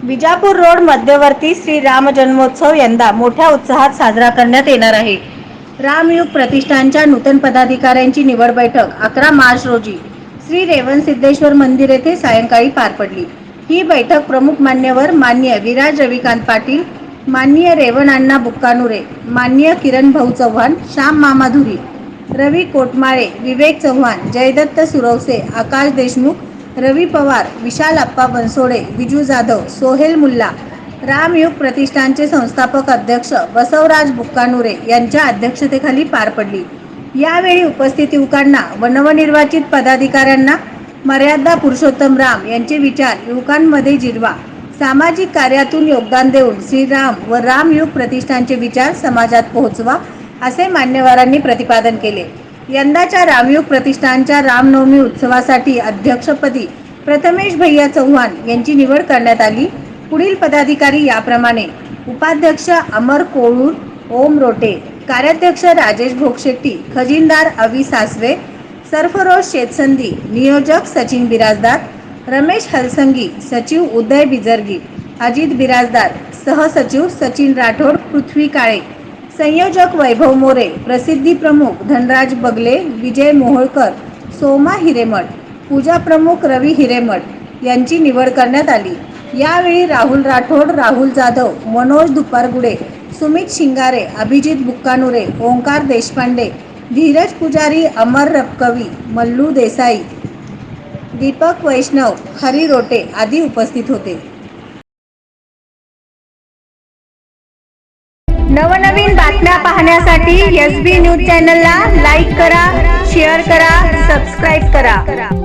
Vijapur road मध्यवर्ती श्री राम जन्मोत्सव यंदा मोठ्या उत्साहात साजरा करण्यात येणार आहे. रामयुग प्रतिष्ठानच्या नूतन पदाधिकाऱ्यांची निवड बैठक 11 मार्च रोजी श्री रेवणसिद्धेश्वर मंदिर येथे सायंकाळी पार पडली. ही बैठक प्रमुख मान्यवर माननीय विराज रविकांत पाटील, माननीय रेवणअण्णा बुक्कानुरे, माननीय किरण भाऊ चव्हाण, श्याम मामा धुरी, रवी कोटमाळे, विवेक चव्हाण, जयदत्त सुरवसे, आकाश देशमुख, रवी पवार, विशाल अप्पा बनसोडे, विजू जाधव, सोहेल मुल्ला, रामयुग प्रतिष्ठानचे संस्थापक अध्यक्ष बसवराज बुक्कानुरे यांच्या अध्यक्षतेखाली पार पडली. यावेळी उपस्थित युवकांना व नवनिर्वाचित पदाधिकाऱ्यांना मर्यादा पुरुषोत्तम राम यांचे विचार युवकांमध्ये जिरवा, सामाजिक कार्यातून योगदान देऊन श्रीराम व रामयुग प्रतिष्ठानचे विचार समाजात पोहोचवा, असे मान्यवरांनी प्रतिपादन केले. यंदाच्या रामयुग प्रतिष्ठानच्या रामनवमी उत्सवासाठी अध्यक्षपदी प्रथमेश भैया चव्हाण यांची निवड करण्यात आली. पुढील पदाधिकारी याप्रमाणे: उपाध्यक्ष अमर कोळूर, ओम रोटे, कार्याध्यक्ष राजेश भोगशेट्टी, खजिनदार अवी सासवे, सरफरोश शेतसंधी, नियोजक सचिन बिराजदार, रमेश हलसंगी, सचिव उदय बिजरगी, अजित बिराजदार, सहसचिव सचिन राठोड, पृथ्वी काळे, संयोजक वैभव मोरे, प्रसिद्धी प्रमुख धनराज बगले, विजय मोहोळकर, सोमा हिरेमठ, पूजा प्रमुख रवी हिरेमठ यांची निवड करण्यात आली. यावेळी राहुल राठोड, राहुल जाधव, मनोज दुपारगुडे, सुमित शिंगारे, अभिजित बुक्कानुरे, ओंकार देशपांडे, धीरज पुजारी, अमर रबकवी, मल्लू देसाई, दीपक वैष्णव, हरी रोटे आदी उपस्थित होते. नवनवीन बातम्या पाहण्यासाठी SB न्यूज चॅनलला लाईक करा, शेअर करा, सबस्क्राईब करा.